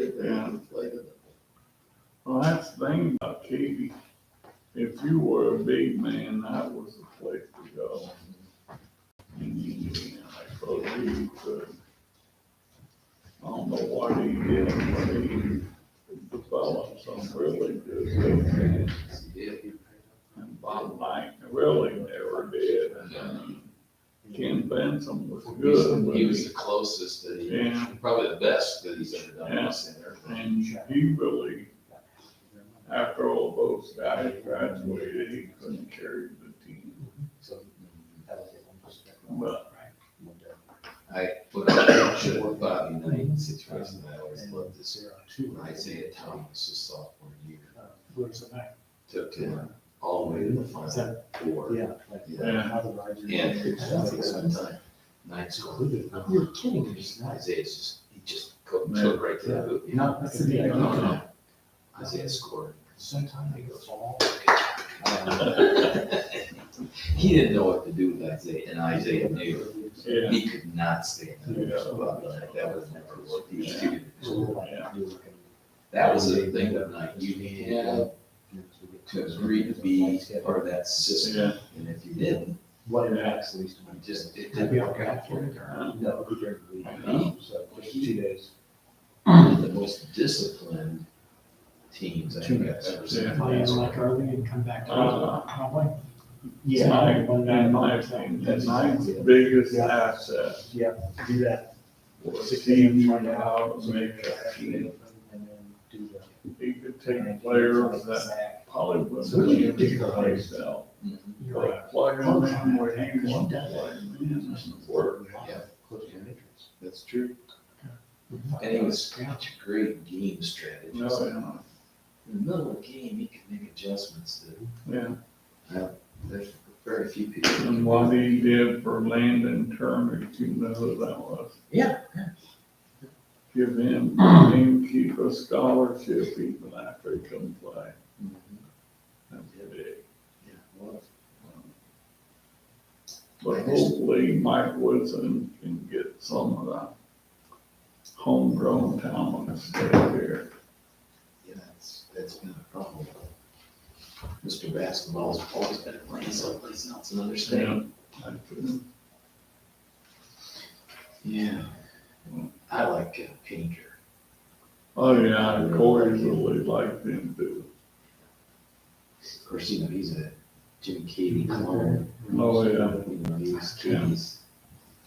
already very Yeah. inflated. Well, that's the thing about Katy. If you were a big man, that was the place to go. And I suppose he could, I don't know what he did, but he developed some really good things. Yeah. And Bob Knight really never did. And Ken Benson was good, but He was the closest that Yeah. probably the best that he's ever done in Yeah. the center. and he really, after all those guys graduated, he couldn't carry the team. But When I should have Bobby Knight situation, I always loved this. Isaiah Thomas, his sophomore year, took him all the way to the final four. Yeah. And one time, Knight scored. You're kidding me. Isaiah's just, he just took right to the hoop. you know? That's the deal. No. Isaiah scored. Sometime he goes, he didn't know what to do with Isaiah, and Isaiah knew. Yeah. He could not stand it. Bobby Knight, that would never work. Yeah. That was the thing that night, you had to agree to be part of that system, Yeah. and if you didn't, What impacts least to you me? just, it didn't work out for you. No, it'll be during the week. So just 2 days. The most disciplined teams I think I've ever seen. Yeah. Play in like early and come back to Uh, probably. In my opinion, that's my biggest asset Yeah, do that. was teaching how to make a team. And then do He could take players that probably wouldn't be myself, Mhm. but plug them in where he wants to plug them in and work. Yeah. close to your entrance. That's true. And he was such a great game strategist. No, yeah. In the middle of the game, he could make adjustments that, Yeah, there's very few people. and what he did for Landon Turner, you know who that was? Yeah. Give him keep a scholarship even after he couldn't play. Mhm. That's big. Yeah, well, But hopefully Mike Woodson can get some of the homegrown talent to stay here. yeah, that's been a problem. Mr. Basketball's always been playing someplace else in another state. Yeah. I like Painter. Oh, yeah, Corey really liked him too. Of course, you know, he's a Jim Cady clone. Oh, yeah. You know, he's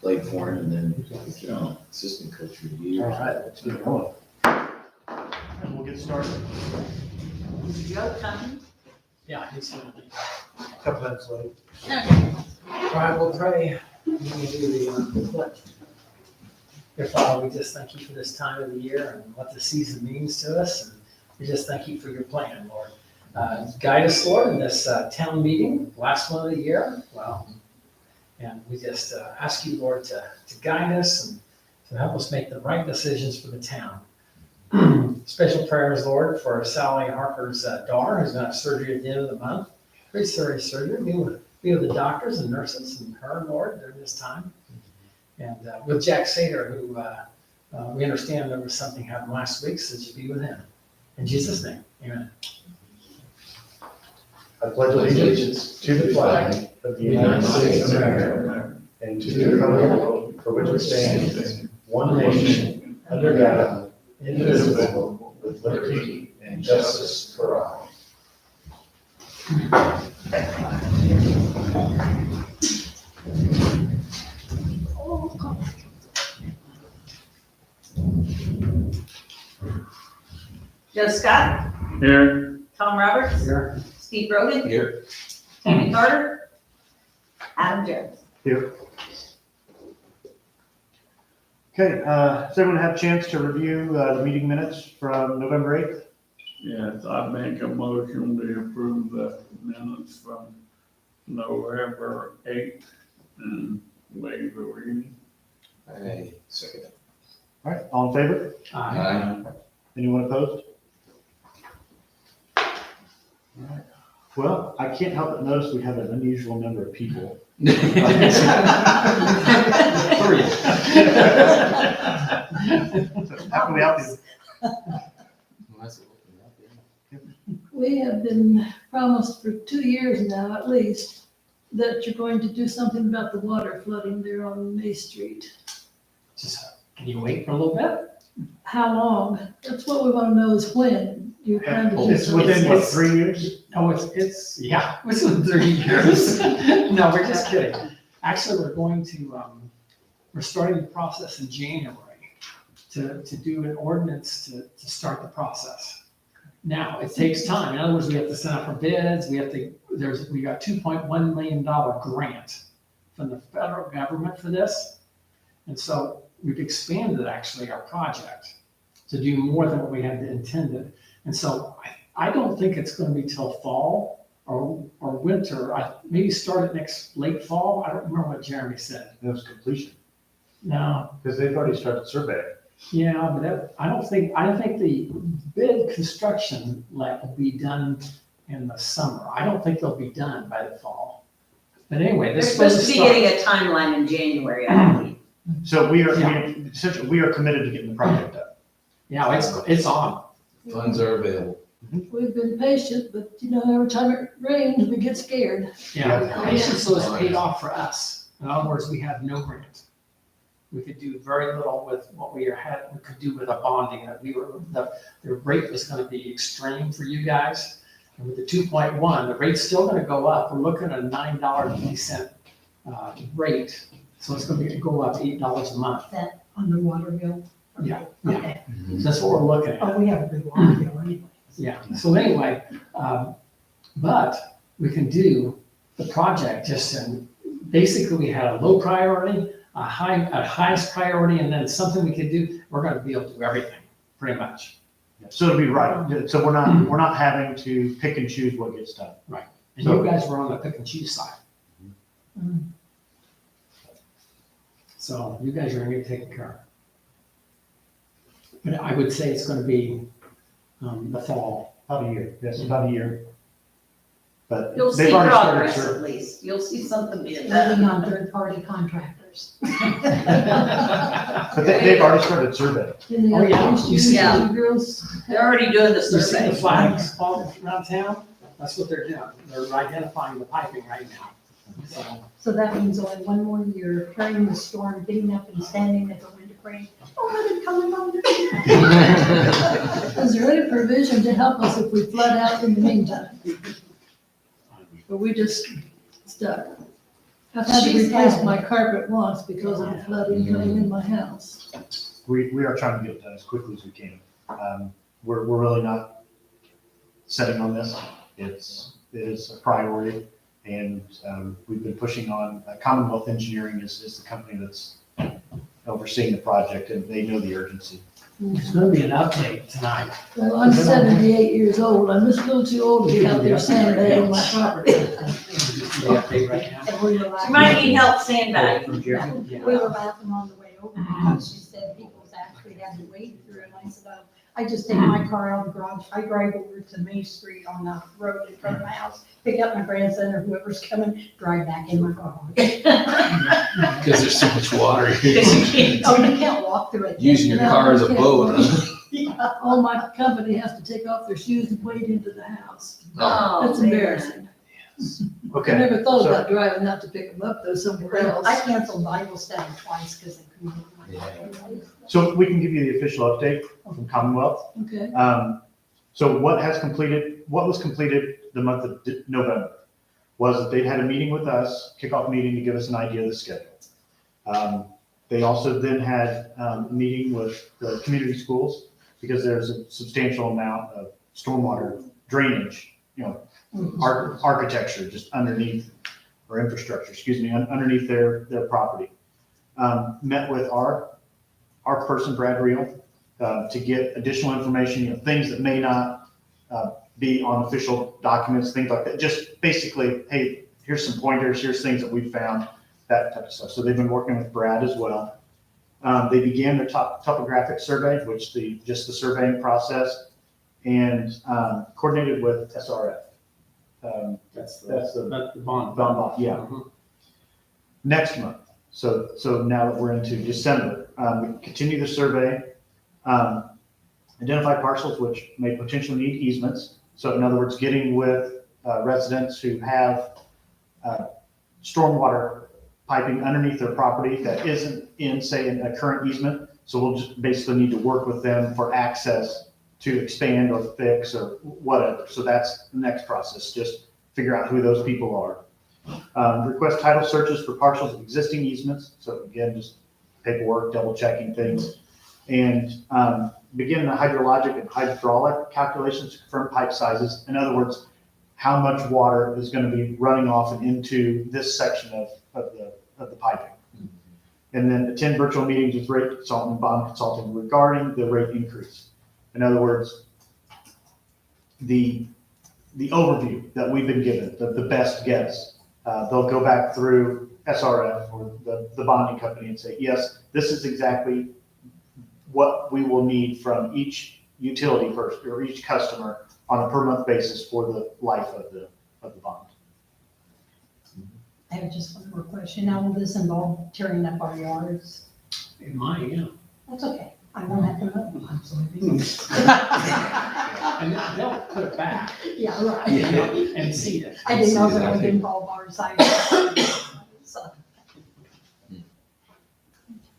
played for him and then became assistant coach for All years. right, let's get going. And we'll get started. Joe coming? Yeah, he's gonna be. A couple minutes late. Okay. All right, we'll pray. We're gonna do the pledge. Dear Father, we just thank you for this time of the year and what the season means to us. And we just thank you for your plan, Lord. Guide us, Lord, in this town meeting, last one of the year. Well, and we just ask you, Lord, to guide us and to help us make the right decisions for the town. Special prayers, Lord, for Sally Harper's daughter who's going to have surgery at the end of the month. Pretty serious surgery. Be with the doctors and nurses and her, Lord, during this time. And with Jack Sater, who we understand there was something happened last week, so that you be with him. In Jesus' name, amen. I pledge allegiance to the flag of the United States of America and to the republic for which it stands, one nation, under God, indivisible, with liberty and justice for all. Joe Scott, Here, Tom Roberts, Here. Steve Rogan, Here. Tammy Carter, Adam Jones. Here. Okay, does everyone have a chance to review the meeting minutes from November 8th? yes, I make a motion to approve the minutes from November 8th and waive the reading. I second it. All right, all in favor? Aye. Anyone opposed? All right. Well, I can't help but notice we have an unusual number of people. Three. How can we help you? We have been promised for 2 years now, at least, that you're going to do something about the water flooding there on May Street. Just, can you wait for a little bit? How long? That's what we want to know is when you're trying to do It's something. within, what, It's- 3 years? No, it's, yeah, it's been 30 years. No, we're just kidding. Actually, we're going to, we're starting the process in January to do an ordinance to start the process. Now, it takes time. In other words, we have to send out for bids, we got $2.1 million grant from the federal government for this. And so we've expanded actually our project to do more than what we had intended. And so I don't think it's gonna be till fall or winter. Maybe start it next late fall. I don't remember what Jeremy said. It was completion, No, because they've already started surveying. yeah, but I don't think the bid construction will be done in the summer. I don't think they'll be done by the fall. But anyway, They're this is supposed to be start. getting a timeline in January, I believe. So Yeah. essentially, we are committed to getting the project done. Yeah, it's on. Funds are available. We've been patient, but every time it rains, we get scared. Yeah, patience was paid off for us. In other words, we had no grant. We could do very little with what we could do with a bonding that the rate was gonna be extreme for you guys. And with the 2.1, the rate's still gonna go up. We're looking at a $9.50 rate. So it's gonna go up $8 a month. On the water bill? Yeah. Okay. That's what we're looking at. Oh, we have a good water bill anyway. Yeah, so anyway, but we can do the project basically we had a low priority, a highest priority, and then something we could do, we're gonna be able to do everything, pretty much. So it'll be right. So we're not having to pick and choose what gets done. And you guys were on the pick and choose side. So you guys are gonna get taken care of. But I would say it's gonna be the fall. About a year, yes, about a year. But You'll see they've already started progress surveying. at least. You'll see something being done. Living on third-party contractors. But they've already started surveying. And the Oh, yeah. other You see- issues, you girls, They're already doing the You see survey. the flags all around town? That's what they're doing. They're identifying the piping right now. So, So that means only one more year, carrying the storm, getting up and standing at the window praying, oh, let it come along. is there any provision to help us if we flood out in the meantime? Or we just stuck? I've had to She's replace had- my carpet once because of the flooding coming in my house. We are trying to get it done as quickly as we can. We're really not setting on this. It is a priority. And we've been pushing on, Commonwealth Engineering is the company that's overseeing the project, and they know the urgency. there's gonna be an update tonight. Well, I'm 78 years old. I'm just a little too old to be out there sandbagging my property. The update right now. And we were You laughing. might need help sandbagging. From Jeremy? We were laughing on the way over because she said people's actually had to wade through it. And I said, oh, I just take my car out of the garage. I drive over to Main Street on the road in front of my house, pick up my grandson or whoever's coming, drive back in my car. Because there's so much water. Oh, you can't walk through it. Using your car as a boat. All my company has to take off their shoes and wade into the house. Oh, That's man. embarrassing. I Okay, never thought so- about driving out to pick them up though somewhere else. I canceled Bible study twice because I couldn't get my car. so we can give you the official update from Commonwealth. Okay, So what was completed the month of November was that they'd had a meeting with us, kickoff meeting to give us an idea of the schedule. They also then had a meeting with the community schools because there's a substantial amount of stormwater drainage, architecture just underneath, or infrastructure, excuse me, underneath their property. Met with our person, Brad Reel, to get additional information, things that may not be on official documents, things like that. Just basically, hey, here's some pointers, here's things that we found, that type of stuff. So they've been working with Brad as well. They began their topographic survey, which just the surveying process, and coordinated with SRF. That's That's the the bond. bond, yeah. Mhm. Next month. So now that we're into December, we continue the survey. identified parcels which may potentially need easements. So in other words, getting with residents who have stormwater piping underneath their property that isn't in, say, in a current easement. So we'll just basically need to work with them for access to expand or fix or whatever. So that's the next process, just figure out who those people are. Request title searches for parcels of existing easements. So again, just paperwork, double checking things. And begin the hydrologic and hydraulic calculations to confirm pipe sizes. In other words, how much water is going to be running off and into this section of the piping. And then attend virtual meetings with rate consultant and bond consultant regarding the rate increase. In other words, the overview that we've been given, the best guess, they'll go back through SRF or the bonding company and say, yes, this is exactly what we will need from each utility person or each customer on a per month basis for the life of the bond. I have just one more question. Now, will this involve tearing up our yards? It might, yeah. That's okay. I won't have to mow. And they'll put it back, Yeah, right. you know, and seed it. I didn't know that would involve our side. So,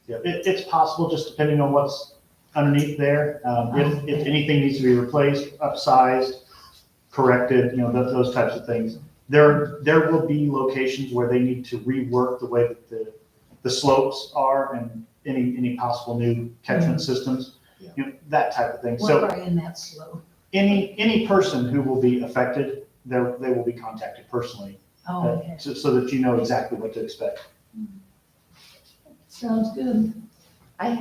Yeah, it's possible, just depending on what's underneath there. If anything needs to be replaced, upsized, corrected, you know, those types of things. There will be locations where they need to rework the way that the slopes are and any possible new catchment systems, you know, that type of thing. we're So right in that slow. any person who will be affected, they will be contacted personally, Oh, okay. so that you know exactly what to expect. Sounds good. I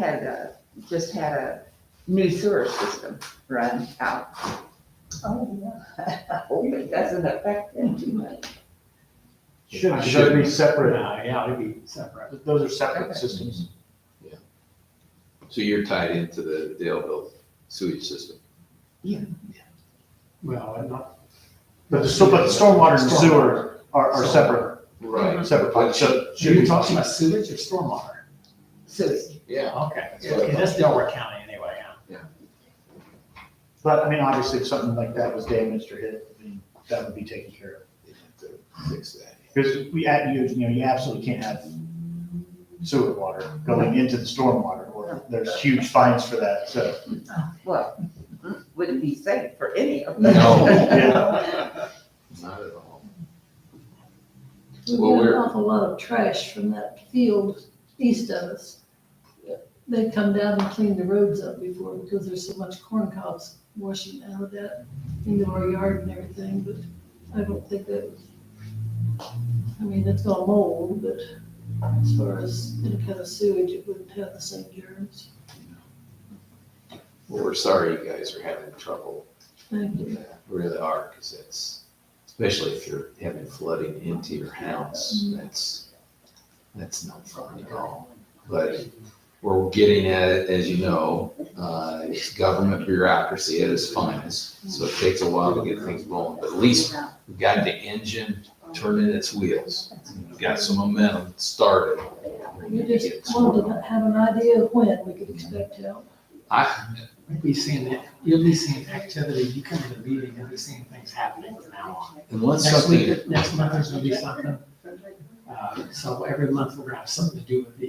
just had a new sewer system run out. Oh, yeah. I hope it doesn't should it too much. Should be separate. Yeah, it'd be separate. Those are separate systems. So you're tied into the Daleville sewage system. Well, not. But the stormwater and sewer are separate, Right. separate pipes. So Should we talk about sewage or stormwater? Sewage. Yeah. Okay, That's what I thought. that's Delaware County anyway, yeah. But I mean, obviously, if something like that was damaged or hit, I mean, that would be taken care of. They have to fix that. Because you absolutely can't have sewer water going into the stormwater, or there's huge fines for that, so. Well, would it be safe for any of them? No. Yeah. Not at all. We've Well, got an we're- awful lot of trash from that field east of us. They come down and clean the roads up before because there's so much corn cobs washing out of that into our yard and everything, but I don't think that was, I mean, it's gonna mold, but as far as any kind of sewage, it wouldn't have the same germs. Well, we're sorry you guys are having trouble. Thank you. We really are, because it's, especially if you're having flooding into your house, that's not fun at all. But we're getting at it, as you know, it's government bureaucracy at its finest. So it takes a while to get things rolling, but at least we've got the engine turning its wheels. We've got some momentum started. We just wanted to have an idea of when we could expect help. You'll be seeing that, you'll be seeing activity, you come to the meeting, you'll be seeing things happening from now on. And once Next something, week, next month, there's gonna be something. So every month, we're gonna have something to do with the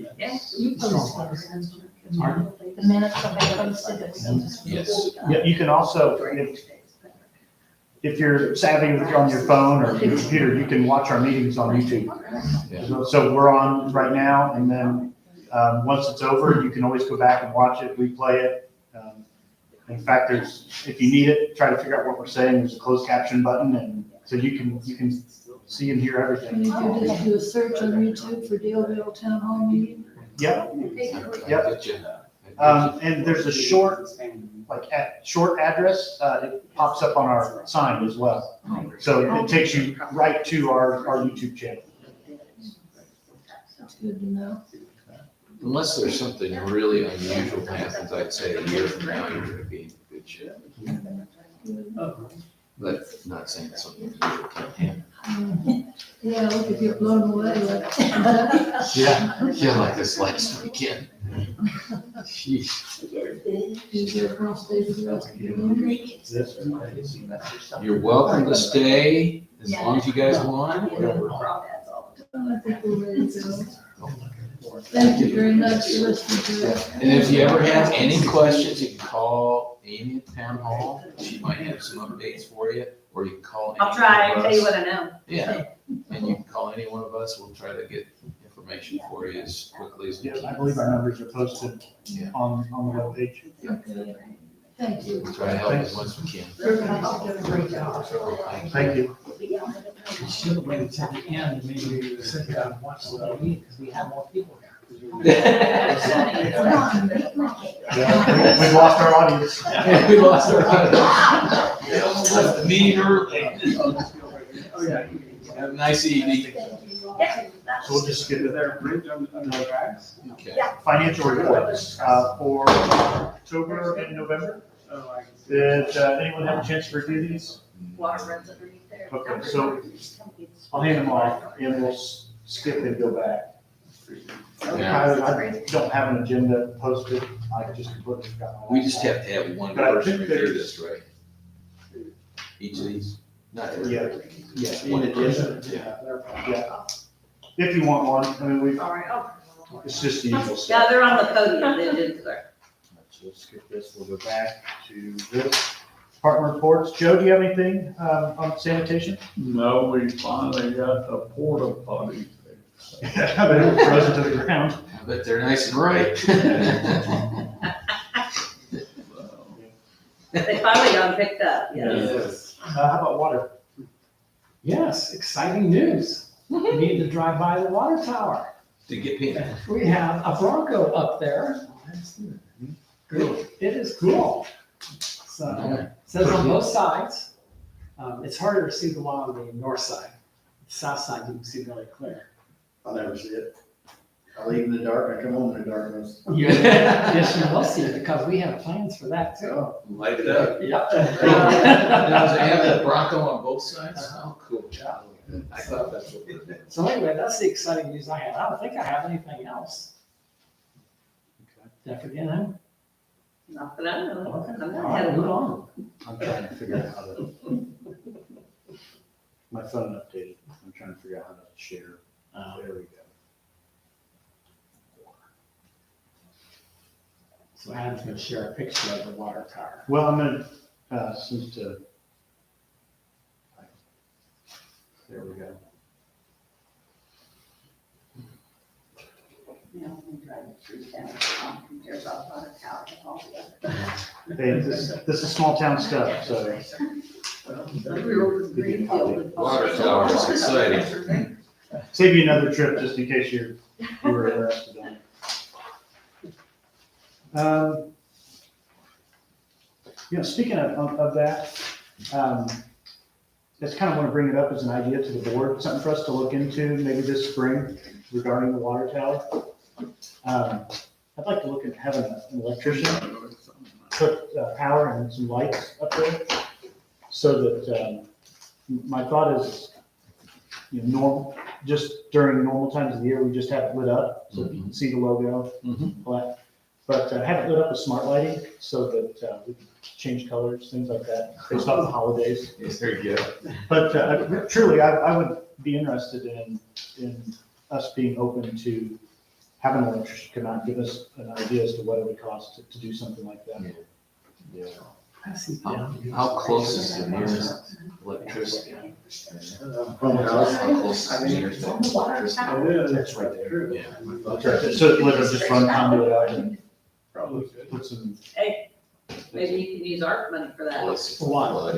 You stormwater. posted Pardon? the minutes of it posted that we can just. Yes. Yeah, you can also, if you're savvy on your phone or your computer, you can watch our meetings on YouTube. Yeah. So we're on right now, and then once it's over, you can always go back and watch it, replay it. In fact, if you need it, try to figure out what we're saying, there's a closed caption button, and so you can see and hear And everything. you can just do a search on YouTube for Daleville Town Hall meeting. Yep, I Yep. get you. and there's a short address, it pops up on our sign as well. So it takes you right to our YouTube channel. That's good to know. Unless there's something really unusual happens, I'd say a year from now, you're gonna be in good shape. Good. But not saying something unusual can't happen. Yeah, we could get blown away like. Yeah, like this last weekend. Jeez. Is there a crawl space for us to get in? This or You're welcome to stay as long as you guys want. Crawdads all the time. I think we're ready to go. Thank you very much for listening to us. And if you ever have any questions, you can call Amy at Town Hall. She might have some updates for you, or you can call. I'll any try one and of tell you us. what I know. Yeah, and you can call any one of us. We'll try to get information for you as quickly as we Yeah, I can. believe our numbers are posted Yeah. on the webpage. Okay. Thank you. We'll try to help as much as we can. Thank you. We should have waited till the end, maybe sit down and watch the whole meeting, because we have more people here. Yeah, we've lost our audience. We lost our audience. They almost left the meeting early. Have a nice evening. So we'll just skip it there. Okay. Financial reports for October and November. Did anyone have a chance to review these? Water runs underneath there. Okay, so I'll hand them off and we'll skip and go back. I don't have an agenda posted. I just completely forgot. We just have to have one But I person think review there's- this, right? Each of these? Not Yeah, every. yeah. One addition. Yeah. If you want one, I mean, All right, oh, it's just the usual yeah, stuff. they're on the podium, they did there. So we'll skip this. We'll go back to this. Department reports. Joe, do you have anything on sanitation? No, we finally got the porta potty fixed. I bet it was frozen to the ground. I bet they're nice and right. So, They finally got picked up, yeah. Yes. How about water? Yes, exciting news. We need to drive by the water tower. To get paid. We have a Bronco up there. It is cool. So, it says on both sides. It's harder to see the one on the north side. The south side, you can see really clear. I'll never see it. I leave in the dark, I come home in the darkness. Yes, you will see it, because we have plans for that too. Light it up. Yep. Now, does it have the Bronco on both sides? Oh, cool. I thought that's what it was. So anyway, that's the exciting news I had. I don't think I have anything else. Did I forget him? Not that I know. Okay. I'm All not right, heading move on. on. I'm trying to figure out how to. My phone updated, I'm trying to figure out how to share. There we go. So Adam's gonna share a picture of the water tower. Well, I'm gonna, since to. There we go. You know, we drive through town, there's a lot of towers and all the other. Hey, this is small town stuff, so. We were over Greenfield. Water tower is exciting. Save you another trip just in case you were interested in it. You know, speaking of that, just kind of want to bring it up as an idea to the board, something for us to look into maybe this spring regarding the water tower. I'd like to look at having an electrician put power and some lights up there so that, my thought is, you know, just during normal times of the year, we just have it lit up so that you can see the logo. But have it lit up with smart lighting so that we can change colors, things like that, based off the holidays. Yes, there you go. But truly, I would be interested in us being open to having an electrician come out and give us an idea as to what it would cost to do something like that. Yeah. I see. How close is the nearest electricity? From the house. How close is the nearest electricity? It's right there. Yeah. So it literally just run conduit out and Probably. put some, Hey, maybe you can use ARP money for that. For what?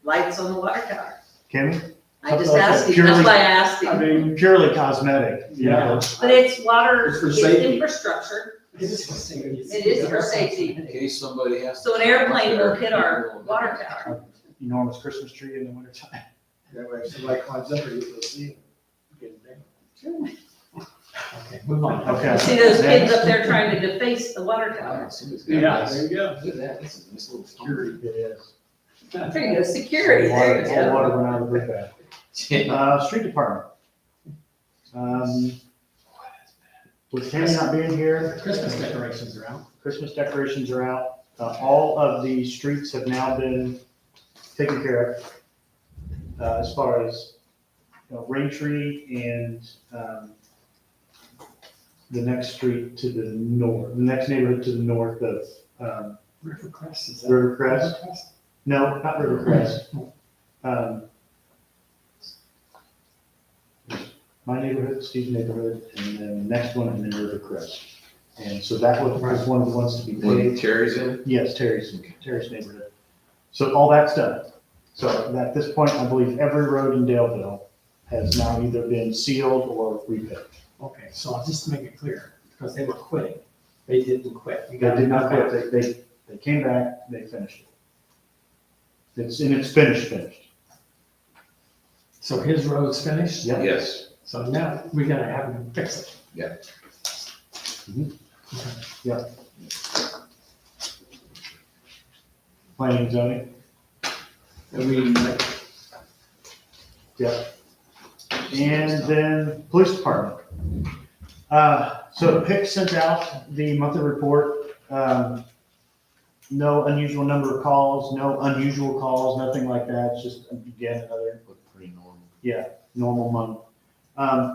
Lights on the water tower. can we? I just Okay, asked him, purely- that's why I asked I him. mean, purely cosmetic, you know? But it's water, It's for it's safety. infrastructure. It is for safety. It is for safety. In case somebody has. So an airplane will hit our water tower. Enormous Christmas tree in the wintertime. That way if somebody climbs up there, you'll see it. Okay, move on. Okay. You see those kids up there trying to deface the water tower. Yeah, there you go. Look at that, this is a nice little security. It is. There you go, security, there you All go. water went out of the brick bag. Street department. With Tammy not being here, Christmas decorations are out. Christmas decorations are out. All of the streets have now been taken care of. As far as, Raintree and, the next street to the north, the next neighborhood to the north of, Rivercrest, is that? Rivercrest. Rivercrest? No, not Rivercrest. My neighborhood, Steve's neighborhood, and then the next one, and then Rivercrest. And so that was one of the ones to be paved. Terry's in? Yes, Terry's neighborhood. So all that's done. So at this point, I believe every road in Daleville has now either been sealed or repaved. Okay, so just to make it clear, because they were quitting, they didn't quit. You They got did not it. quit, they came back, they finished it. It's finished. So his road's finished? Yep. Yes. So now we gotta have him fix it. Yeah. Planning and zoning. And we, And then police department. So PIC sent out the monthly report. No unusual number of calls, no unusual calls, nothing like that. It's just, again, another Looked pretty normal. normal month.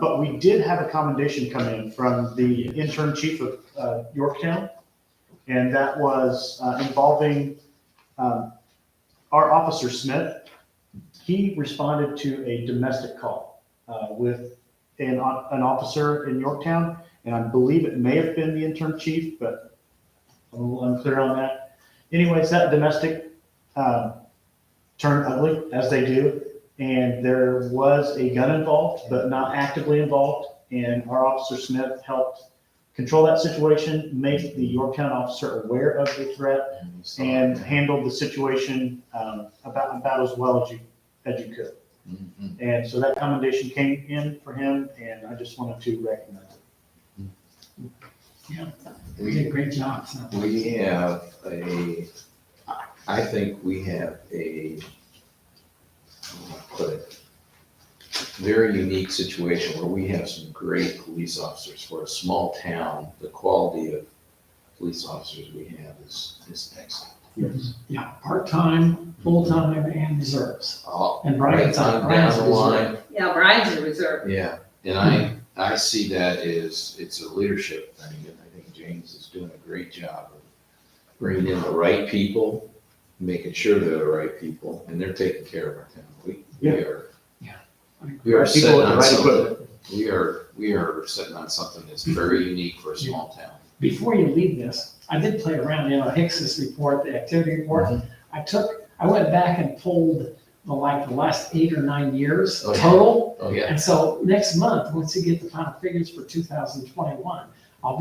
But we did have a commendation come in from the intern chief of Yorktown. And that was involving our officer Smith. He responded to a domestic call with an officer in Yorktown. And I believe it may have been the intern chief, but I'm a little unclear on that. Anyways, that domestic turned ugly, as they do. And there was a gun involved, but not actively involved. And our officer Smith helped control that situation, make the Yorktown officer aware of the threat, and handled the situation about as well as you could. Mhm. And so that commendation came in for him, and I just wanted to recognize it. we did a great job. So. We have I think we have put it, very unique situation where we have some great police officers. For a small town, the quality of police officers we have is excellent. Yes. Yeah, part-time, full-time, and reserves. And Right Brian's on Brian's down the reserve. line. Yeah, Brian's a reserve. Yeah, and I see that as, it's a leadership thing, and I think James is doing a great job of bringing in the right people, making sure they're the right people, and they're taking care of our town. We are Right people sitting with the on right something, equipment. we are sitting on something that's very unique for a small town. Before you leave this, I did play around, Hicks's report, the activity report. I went back and pulled the last 8 or 9 years Oh, yeah. total. Oh, yeah. And so next month, once you get the final figures for 2021, we'll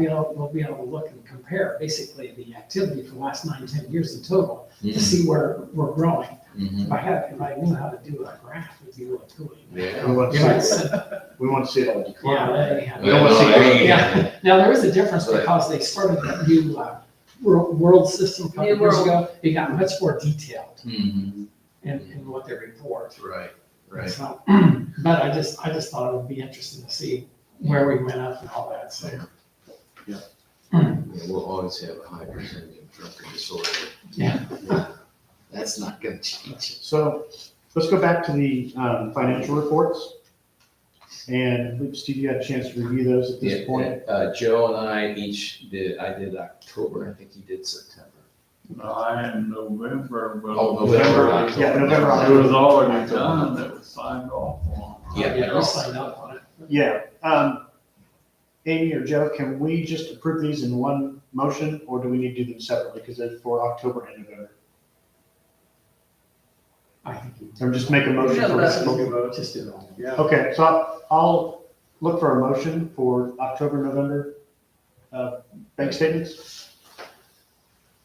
be able to look and compare basically the activity for the last 9, 10 years in total to see where we're growing. Mhm. If I knew how to do a graph, it'd be really cool. Yeah. We want You might to see, say, we want to see it all decline. yeah, We don't want to see it. Yeah. Now, there is a difference Right. because they started that new world system a couple New of years world. ago. It got much more detailed Mhm. in what they report. Right. So, but I just thought it would be interesting to see where we went up and all that, so. Yeah, we'll always have a high percentage of drunken disorder. Yeah. That's not gonna change. So let's go back to the financial reports. And I believe, Steve, you had a chance to review those at this point. Joe and I each did, I did October, I think he did September. No, I had November, but. Oh, November, Yeah, November. It was already done, it was signed off on. Yeah. We signed up on it. Yeah. Amy or Joe, can we just approve these in one motion, or do we need to do them separately because they're for October and November? I think you Or just make a motion for just do it all. Yeah. Okay, so I'll look for a motion for October, November bank statements.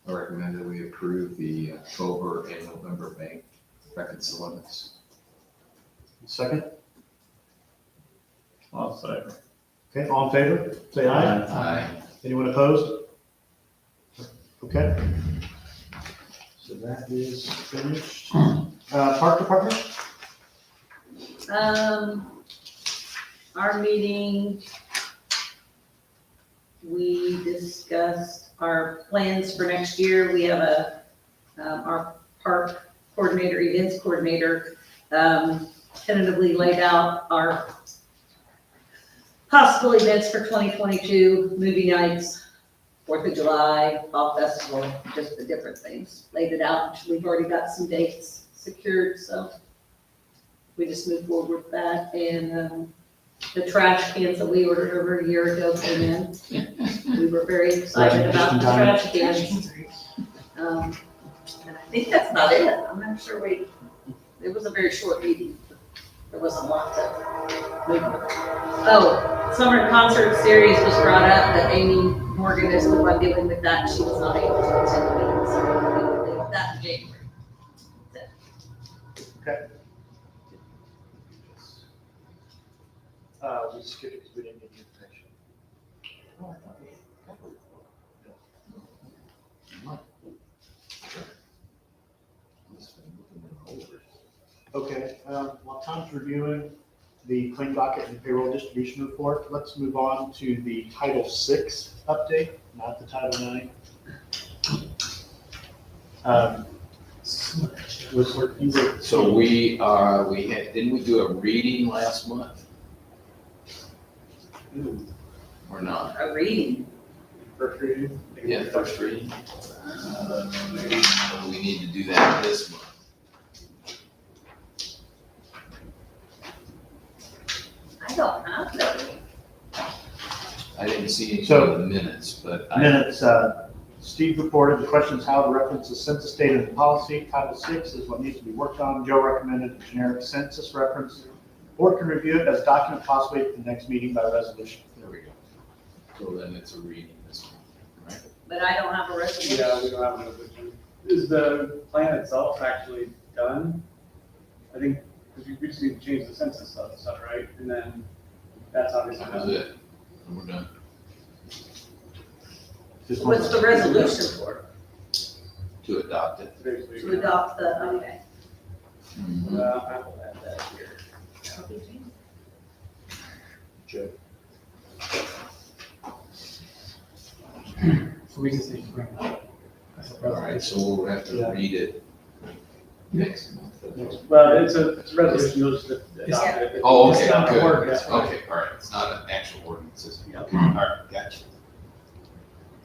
I recommend that we approve the October and November bank reconciliations. Second. I'll say. Okay, all in favor? Say aye. Aye. Anyone opposed? Okay. So that is finished. Park Department? Our meeting we discussed our plans for next year. We have our park coordinator, events coordinator, tentatively laid out our possible events for 2022, movie nights, 4th of July, Fall Festival, just the different things. Laid it out. We've already got some dates secured, so we just moved forward with that. And the trash cans that we ordered over a year ago came in. We were very excited about the trash cans. And I think that's about it. I'm not sure it was a very short meeting. There wasn't a lot to move on. Oh, summer concert series was brought up, that Amy Morgan is the one dealing with that. She was not able to attend the meeting, so we'll leave that in January. Okay. We skipped it because we didn't get the information. Okay, while Tom's reviewing the claim docket and payroll distribution report, let's move on to the Title VI update, not the Title IX. So we had, didn't we do a reading last month? Or not? A reading. First reading? Yeah, first reading. We need to do that this month. I don't have that. I didn't see any So- of the minutes, but Minutes, Steve reported, the question is how to reference the census data in the policy. Title VI is what needs to be worked on. Joe recommended a generic census reference. Board can review it as a document possibly at the next meeting by resolution. there we go. So then it's a reading this month, right? But I don't have a resolution. Yeah, we don't have an resolution. Is the plan itself actually done? I think, because we just need to change the census stuff, right? And then that's obviously That was done. it. And we're done. Just one- What's the resolution for? To adopt it. Basically, To adopt the, okay. Mhm. I will add that here. Joe. So we just need to bring it up. That's a All right, so we'll have to Yeah. read it next month. Well, it's a resolution, you'll just adopt it. Oh, It's okay, not good. work, that's right. Okay, all right. It's not an actual ordinance, is it? Yeah. Okay, all right, gotcha.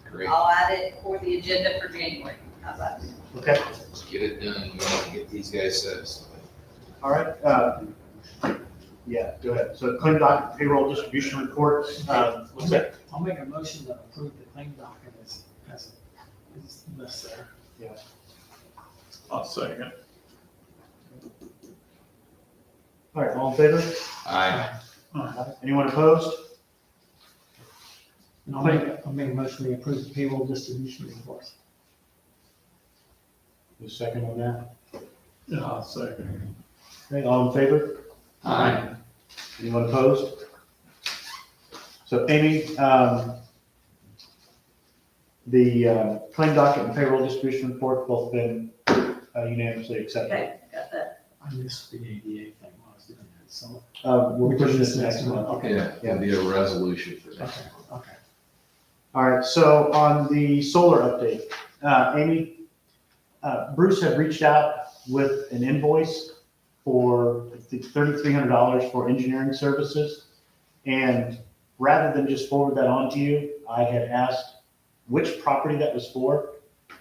Great. I'll add it for the agenda for January. How's that? Okay, Let's get it done. We need to get these guys satisfied. all right. Yeah, go ahead. So claim docket payroll distribution report. What's that? I'll make a motion to approve the claim document as listed there. I'll second. All right, all in favor? Aye. Anyone opposed? And I'll make a motion to approve the payroll distribution report. The second on that. Yeah, I'll second. Okay, all in favor? Aye. Anyone opposed? So Amy, the claim docket and payroll distribution report both been unanimously accepted. Okay, got that. I missed the ADA thing while I was doing that, so. We're pushing this next month. Okay, Yeah, it'll be a resolution for next okay, month. okay. All right, so on the solar update, Amy, Bruce had reached out with an invoice for $3,300 for engineering services. And rather than just forward that on to you, I had asked which property that was for,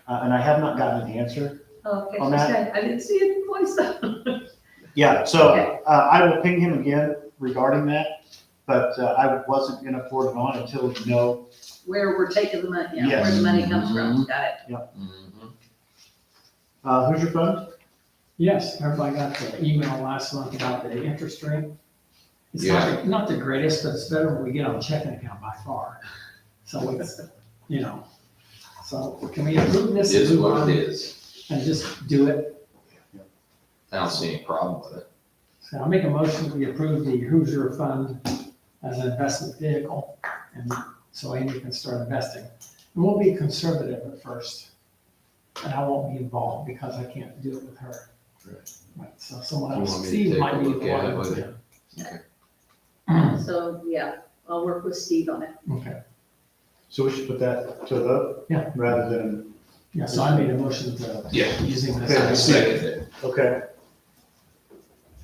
and I have not gotten an answer. Okay, On she that? said, I didn't see it twice. Yeah, so Okay. I will ping him again regarding that, but I wasn't gonna forward it on until you know. Where we're taking the money, yeah, where Yes. the money comes from, got it. Mhm. Who's your fund? Yes, everybody got the email last month about the interest rate. It's Yeah. not the greatest, but it's better than we get on a checking account by far. So it's, so can we approve It this? is and move what on it is. And just do it? I don't see any problem with it. So I'll make a motion that we approve the Hoosier Fund as an investment vehicle, and so Amy can start investing. And we'll be conservative at first, and I won't be involved because I can't do it with her. Right. So someone You else, want me to Steve take a might be look at it involved. with Yeah. So, yeah, I'll work with Steve on it. Okay. So we should put that to a vote? Yeah. Rather than, Yeah, so I made a motion to, Yeah. using I this. second it. okay.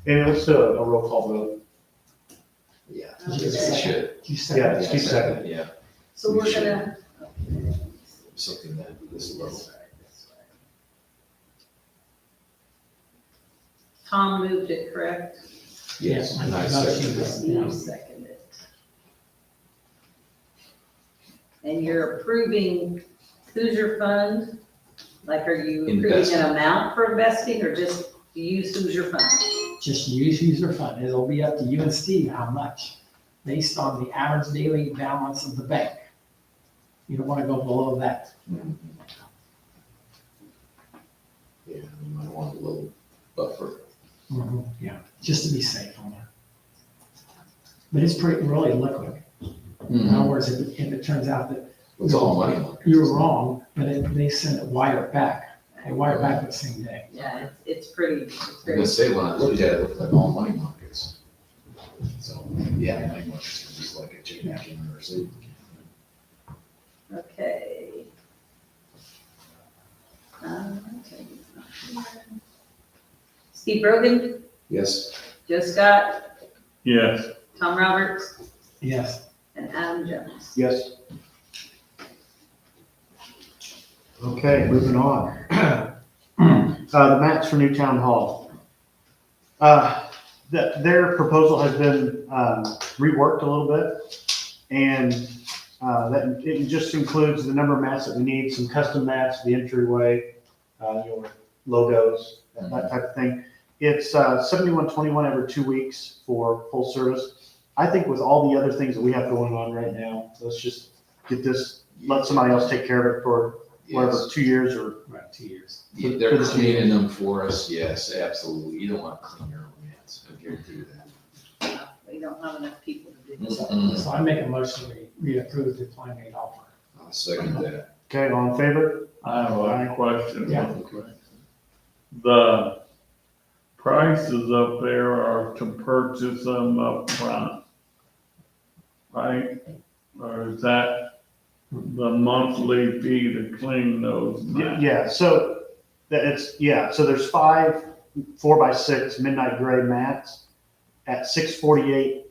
And let's do a roll call vote. Yeah. You We should. You said. Yeah. Yeah, Steve seconded. Yeah, So we're gonna. something that this low. Tom moved it, correct? Yes, and I No, second she it. was- Steve seconded it. And you're approving Hoosier Fund? Like, are you approving Investment. an amount for investing or just use Hoosier Fund? Just use user fund. It'll be up to you and Steve how much, based on the average daily balance of the bank. You don't want to go below that. Yeah, we might want a little buffer. Yeah, just to be safe on there. But it's pretty, really liquid. In other words, if it turns out that It's all money markets. you're wrong, but they send it wire back. They wire back the same day. Yeah, it's pretty, it's I'm very. gonna say, when I looked at it, it looked like all money markets. So, yeah, money markets are just like a chicken account or a savings account. Okay. Okay. Steve Brogan, Yes, Joe Scott, Yes, Tom Roberts, Yes. and Adam Jones. Yes. Okay, moving on. The maps for new town hall. Their proposal has been reworked a little bit. And that it just includes the number of mats that we need, some custom mats, the entryway, your logos, that type of thing. It's 71.21 every 2 weeks for full service. I think with all the other things that we have going on right now, let's just get this, let somebody else take care of it for whatever, yes. 2 years or. Right, 2 years. Yeah, they're cleaning them for us, yes, absolutely. You don't want to clean your own mats, I guarantee you that. We don't have enough people to do this. So I make a motion, we approve the climate offer. I'll second that. Okay, all in favor? I have a question. Yeah. The prices up there are to purchase them up front, right? Or is that the monthly fee to clean those mats? Yeah, so so there's 5 4x6 midnight gray mats at $648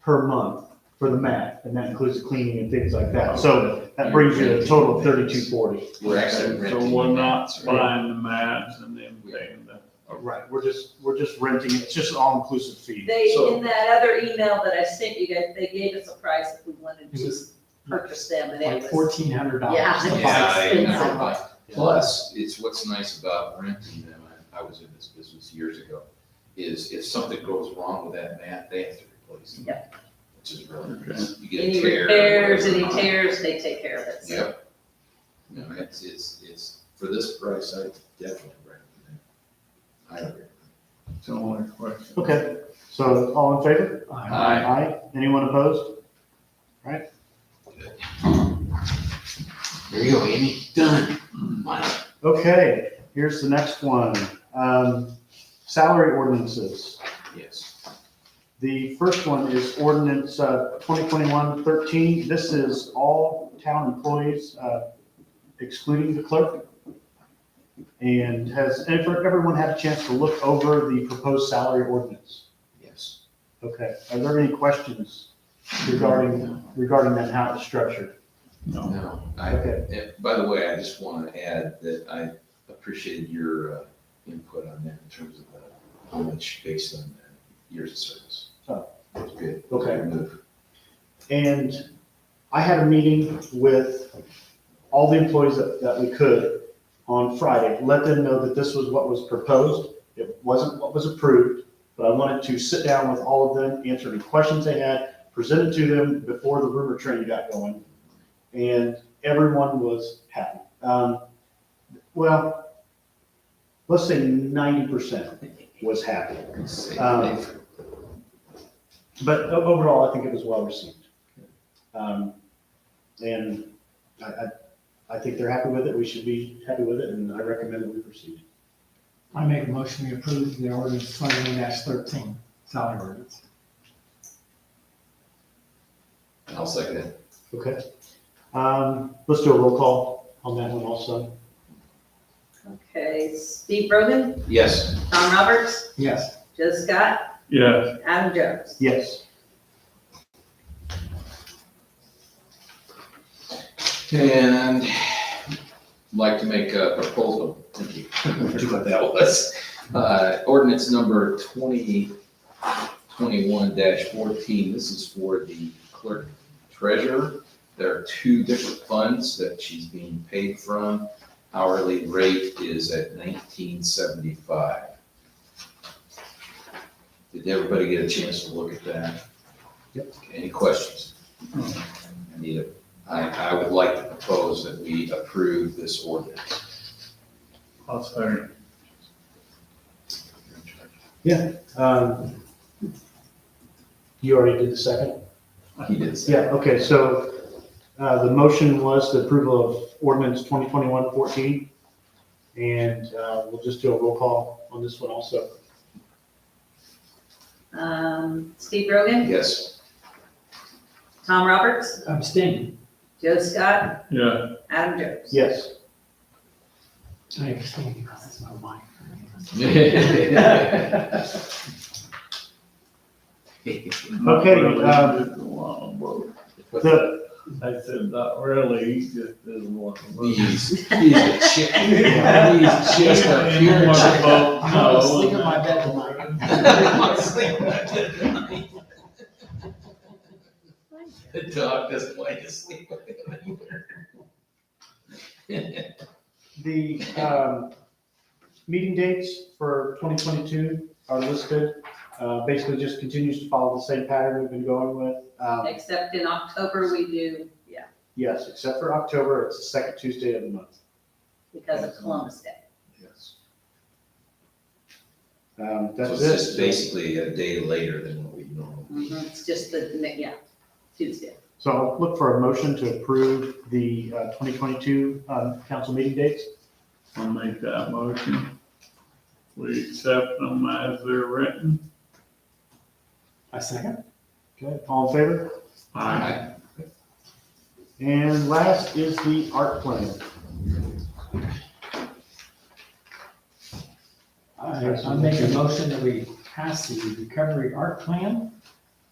per month for the mat, and that includes the cleaning and things like that. So that brings you to a total of $32.40. We're actually So renting. we're the not mats, right? buying the mats and then paying the. Right, we're just renting it. It's just an all-inclusive fee. They, So- in that other email that I sent you guys, they gave us a price if we wanted It to was purchase them, and like it was. $1,400. Yeah. to buy. Yeah, I expensive. remember. Plus, it's what's nice about renting them, I was in this business years ago, is if something goes wrong with that mat, they have to replace it. Yep. Which is really nice. You get a Any tear. repairs, any tears, they take care of it, so. Yep. No, it's, for this price, I definitely recommend it. I agree. It's the only question. Okay, so all in favor? Aye. Aye. Anyone opposed? There you go, Amy, done. Wow. Okay, here's the next one. Salary ordinances. Yes. The first one is ordinance 2021-13. This is all town employees excluding the clerk. And has everyone had a chance to look over the proposed salary ordinance? Yes. Okay, are there any questions regarding that, how it's structured? No. No, Okay. by the way, I just want to add that I appreciated your input on that in terms of how much based on years of service. Oh. That's good. Okay. Good move. And I had a meeting with all the employees that we could on Friday, let them know that this was what was proposed. It wasn't what was approved, but I wanted to sit down with all of them, answer any questions they had, present it to them before the rumor train got going. And everyone was happy. Well, let's say 90% was happy. But overall, I think it was well received. And I think they're happy with it. We should be happy with it, and I recommend that we proceed. I make a motion, we approve the ordinance 21-13, salary ordinance. I'll second it. Okay. Let's do a roll call on that one also. Okay, Steve Brogan, Yes. Tom Roberts, Yes. Joe Scott, Yes, Adam Jones. Yes. And I'd like to make a proposal, thank you, I wondered what that was. Ordinance number 2021-14, this is for the clerk treasurer. There are two different funds that she's being paid from. Hourly rate is at $19.75. Did everybody get a chance to look at that? Yep. Any questions? I would like to propose that we approve this ordinance. I'll say, You already did the second? He did say. Yeah, okay, so the motion was the approval of ordinance 2021-14, and we'll just do a roll call on this one also. Steve Brogan, Yes. Tom Roberts, Abstain. Joe Scott, yeah, Adam Jones. Yes. I abstain because it's not mine. not Okay, really, he just want them both. The, I said, not really, he just doesn't want them both. He's a chicken. He's just a He pure didn't want them chicken. both, I'm gonna no. sleep in my bed tonight. The dog doesn't like to sleep with him either. the meeting dates for 2022 are listed. Basically just continues to follow the same pattern we've been going with. Except in October, we do, yeah, Yes, except for October, it's the second Tuesday of the month. because of Columbus Day. Yes. That's So it's it. just basically a day later than what we normally. It's just the, yeah, Tuesday. So I'll look for a motion to approve the 2022 council meeting dates. I'll make that motion. We accept them as they're written. A second? Okay, all in favor? Aye. And last is the art plan. I make a motion that we pass the recovery art plan.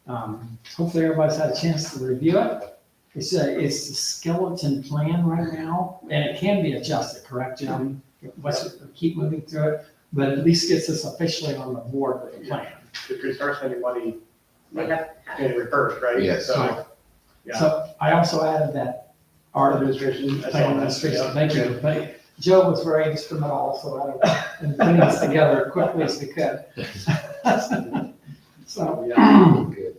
Hopefully everybody's had a chance to review it. It's a skeleton plan right now, and it can be adjusted, correct, Jim? Let's keep moving through it, but at least gets us officially on the board with the plan. If we start spending money, We have, January 1st, right? Yes. So, yeah. So I also added that art Administration. I saw plan that. administration, Yeah. thank you. But Joe was very instrumental, so I'm putting this together as quickly as we could. So, Yeah. Good.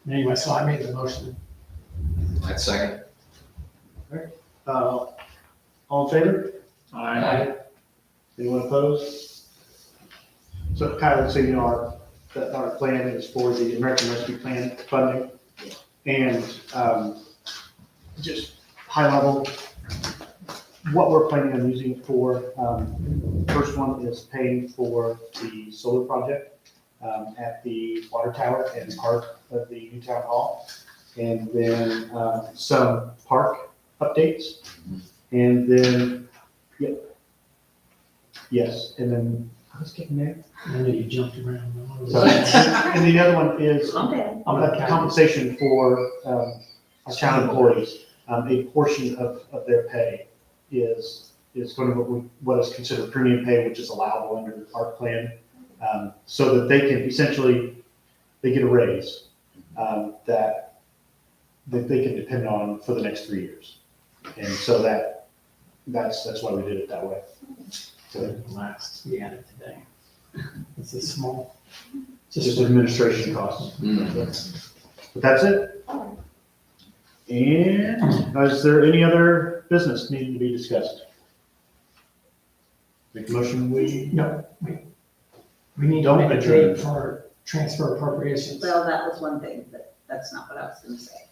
anyway, so I made the motion. I'd second. All in favor? Aye. Anyone opposed? So Kyle, so you know, our plan is for the American Rescue Plan funding. And just high level, what we're planning on using for, first one is paying for the solar project at the water tower and part of the new town hall. And then some park updates. And then, yep. Yes, and then, I was getting there. I know you jumped around. So, and the other one is okay. compensation for our town employees. A portion of their pay is going to what is considered premium pay, which is allowable under the park plan, so that they can essentially, they get a raise that they can depend on for the next 3 years. And so that's why we did it that way. So Last, we added today. It's a small, just administration costs. Mm. But that's it. And is there any other business needing to be discussed? Make a motion, we, no, we need to Don't make a adjourn. date for transfer appropriations. Well, that was one thing, but that's not what I was gonna say.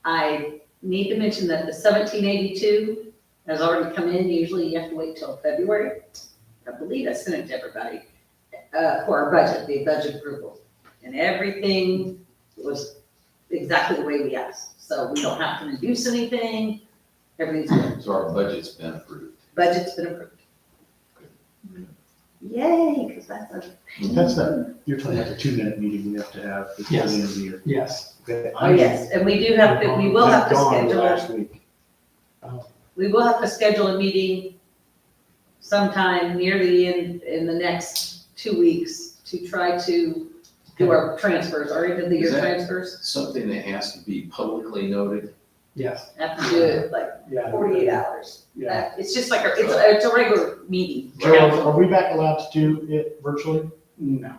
I need to mention that the 1782 has already come in. Usually you have to wait till February. I believe I sent it to everybody for our budget, the budget approval. And everything was exactly the way we asked. So we don't have to reduce anything, everything's good. So our budget's been approved. Budget's been approved. Yay, because that's a. That's you're talking about the 2-minute meeting we have to have before the end of the year. Yes. Okay. Oh, yes, and we do have to, we will have to Gone schedule, last week. we will have to schedule a meeting sometime near the end, in the next 2 weeks, to try to do our transfers, our end of the year Is that- transfers. Something that has to be publicly noted. Yes. Have to do it like Yeah. 48 hours. Yeah. It's just like, it's a regular meeting. Joe, are we back allowed to do it virtually? No.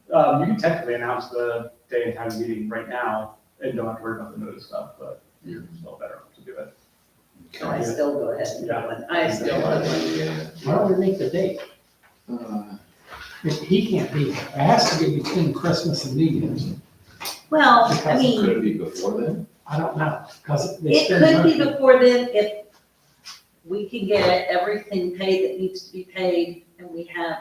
You can technically announce the day and time of meeting right now and don't have to worry about the notice stuff, but you're still better off to do it. So I still go ahead and do Yeah. it. I still love it. Yeah. Why don't we make the date? He can't be there. It has to be between Christmas and New Year's. Well, I Because mean. Could it be before then? I don't know, because It it's been. could be before then if we can get everything paid that needs to be paid and we have,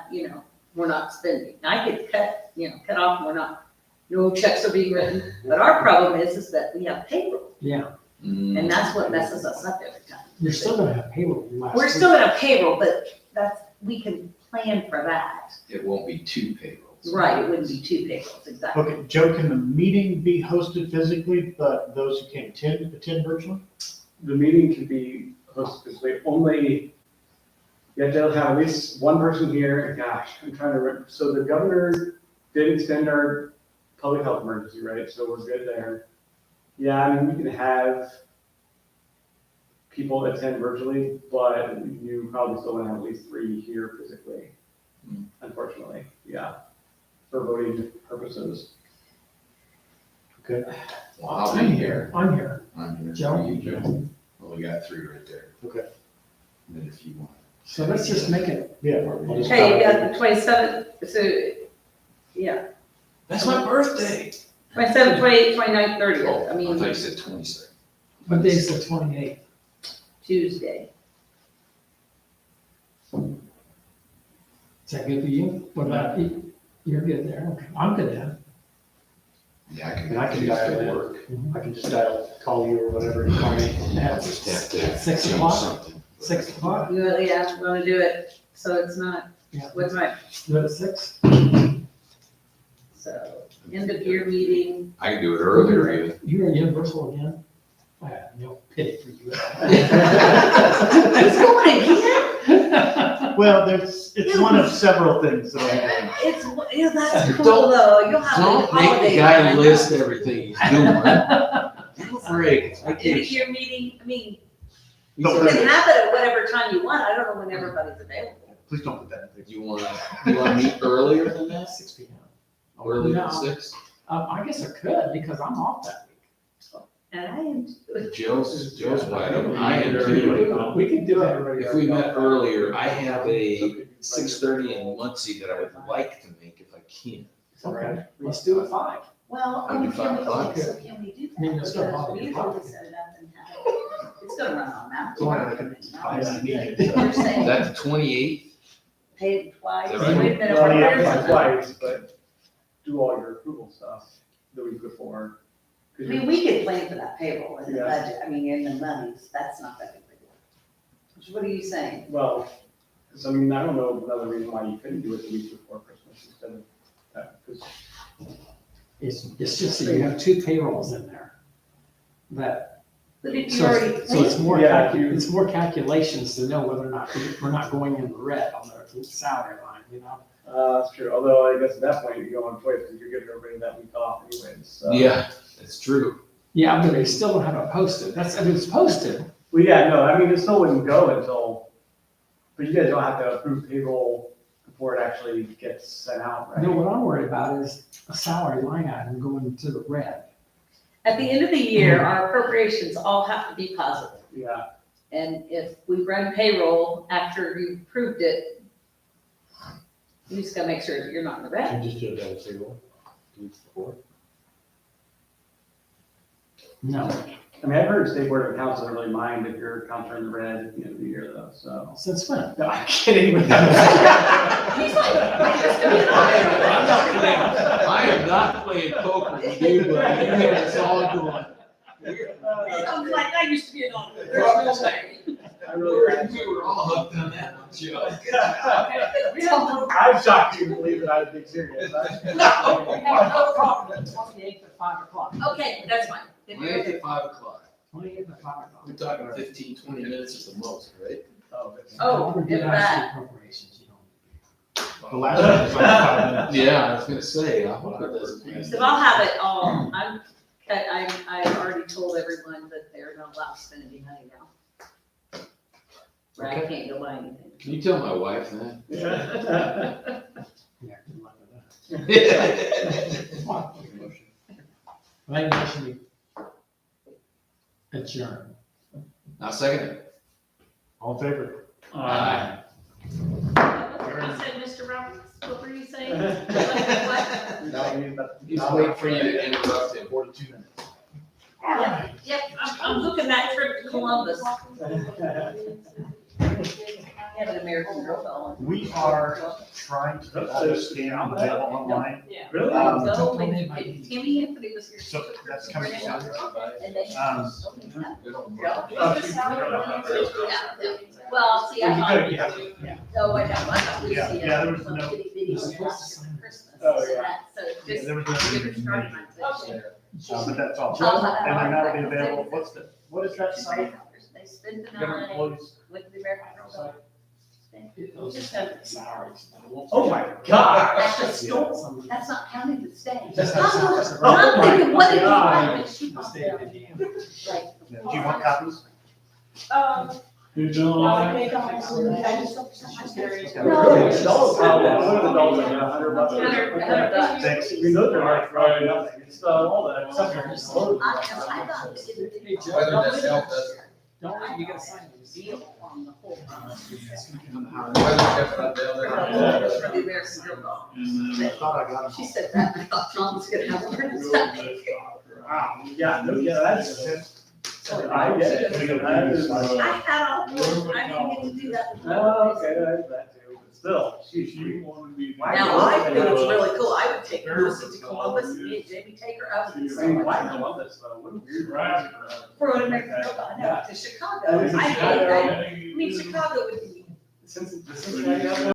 we're not spending. I could cut off, and we're not, no checks are being written. But our problem is that we have payroll, Yeah, and that's what messes us up every time. you're still gonna have payroll last We're week. still gonna have payroll, but we can plan for that. It won't be 2 payrolls. Right, it wouldn't be 2 payrolls, exactly. Okay, Joe, can the meeting be hosted physically, but those who can't attend virtually? The meeting can be hosted this way, only, you have to have at least one person here, and gosh, I'm trying to remember. So the governor did extend our public health emergency, right? So we're good there. Yeah, I mean, we can have people attend virtually, but you probably still want to have at least 3 here physically, unfortunately, yeah, for voting purposes. Okay. Well, I'll be here. I'm here. I'm here. Joe? You, Joe. Well, we got 3 right there. Okay. And then if you want. So let's just make it, Yeah. I'll just- Okay, you got the 27th, so, yeah, That's my birthday. 27th, 28th, 29th, Oh, 30th. I I thought you mean, said 22nd. what day's the 28th? Tuesday. Is that good for you? What about you? You're good there. Okay. I'm good then. Yeah, I can. And I can do dial that in. work. I can just call you or whatever and call me. I'll just have to. 6 change o'clock? something. 6 o'clock? You want to do it, so it's not, Yeah. what time? Do it at 6? So, end of year meeting. I can do it earlier even. You're universal again? I have no pity for you. Who's going again? Well, it's one of several things that That's cool though, you'll have a Don't make holiday. the guy plan. list everything he's doing. Give a break. It's End of vacation. year meeting, I mean, you Don't can have it at whatever time you want, I don't know when everybody's available. Please don't put that in. You want to meet earlier than that? 6 p.m. Earlier than No. 6? I guess I could because I'm off that And I am, Joe's wide open. I am too. week. We could do it. If we met earlier, I have a 6:30 in Muncie that I would like to make if I can. Okay, let's do it 5. well, I'll do 5 o'clock. so can we do I mean, that? it's gonna Because bother we you. usually set it up and have it, it's gonna run on that. Go on, I can- I need it. You're Is saying that the 28th? paid twice, Is wait that a right? minute, Well, what yeah, is not it? twice, but do all your approval stuff the week before. I mean, we could plan for that payroll in the Yeah. budget, I mean, in the monies, that's not that big a deal. So what are you saying? Well, because I mean, I don't know another reason why you couldn't do it the week before Christmas instead of that, because It's just that you have 2 payrolls in there. But, But if you so already it's planned, more, Yeah, it's more calculations to know whether or not we're not going in the red on the salary line, you know? that's true. Although I guess at that point you go on twice because you're giving everybody that week off anyways. So. Yeah, that's true. Yeah, but they still don't have it posted. If it's posted, Well, yeah, no, I mean, it still wouldn't go until, but you guys don't have to approve payroll before it actually gets sent out, right? no, what I'm worried about is a salary line item going to the red. at the end of the year, our appropriations all have to be positive. Yeah, And if we run payroll after you approved it, you just gotta make sure that you're not in the red. just do a double payroll, weeks before. No, I mean, I've heard state board of accounts doesn't really mind if your accounts are in the red at the end of the year though, so. since when? No, I'm kidding with He's like, "Wait, there's gonna be an I'm not playing, I am not playing poker with you, but it's all going was like, I used to be an auditor, there's no way. I really. We were all hooked on that one, Joe. I'm shocked you believe that I would be serious. No problem, 28th at 5 o'clock. Okay, that's fine. Wait at 5 o'clock. 28th at 5 o'clock. We're talking 15, 20 minutes at the most, right? Oh, We're doing if that. appropriations, you know. The last one was like 5 minutes. Yeah, I was gonna say, I hope it doesn't. So I'll have it all, I've already told everyone that they're not allowed to spend any money now. Right, I can't go buy anything. Can you tell my wife that? Yeah. Yeah, good luck with that. Make a motion to adjourn. I'll second it. All in favor? Aye. I said, Mr. Roberts, what were you saying? What? No, He's waiting for you to interrupt him. 42 minutes. Yep, I'm looking that trip to Columbus. Have an American Girl doll. We are trying to get all this scan available online. Yeah. Really? So, Timmy Anthony was here. So that's coming soon. And they. We don't- Yeah. Well, see, I thought. Yeah. Oh, I know, I thought we Yeah, see. yeah, there was no- Itty bitty Christmas. Oh, So yeah. that- So Yeah, just. there was no- get her started on it. But that's all. I'll- And they're not gonna be available, what is that site? They spend the Government night employees? with the American Girl doll. Just have salaries. Oh my gosh. That's a store, that's not counting the stay. Just have salaries. I'm thinking, what did you God. want? She popped State out. of Indiana. Like, Do you want copies? You know, Really? No. Dolls, what are the dolls like, $100? $100. Thanks. I mean, those are like probably nothing. It's all that stuff are just loaded. I thought it didn't. Hey, Joe, Whether don't that's helped us. Don't, you gotta sign these. Deal on the whole. Whether that's helped us. For the American Girl doll. I thought I got them. She said that, I thought Tom's gonna have a heart attack. Wow, yeah, no, yeah, that's. I get it. That is like- I had all, I didn't get to do that. Oh, okay, that's that too, but still, she she. wanted me. Why Now, I think it's really cool, I would take her to Columbus, and maybe take her out. I mean, why Columbus though? What a weird. Right. For an American Girl doll, no, to Chicago. That is I Chicago. mean, Chicago would be. Since Cincinnati.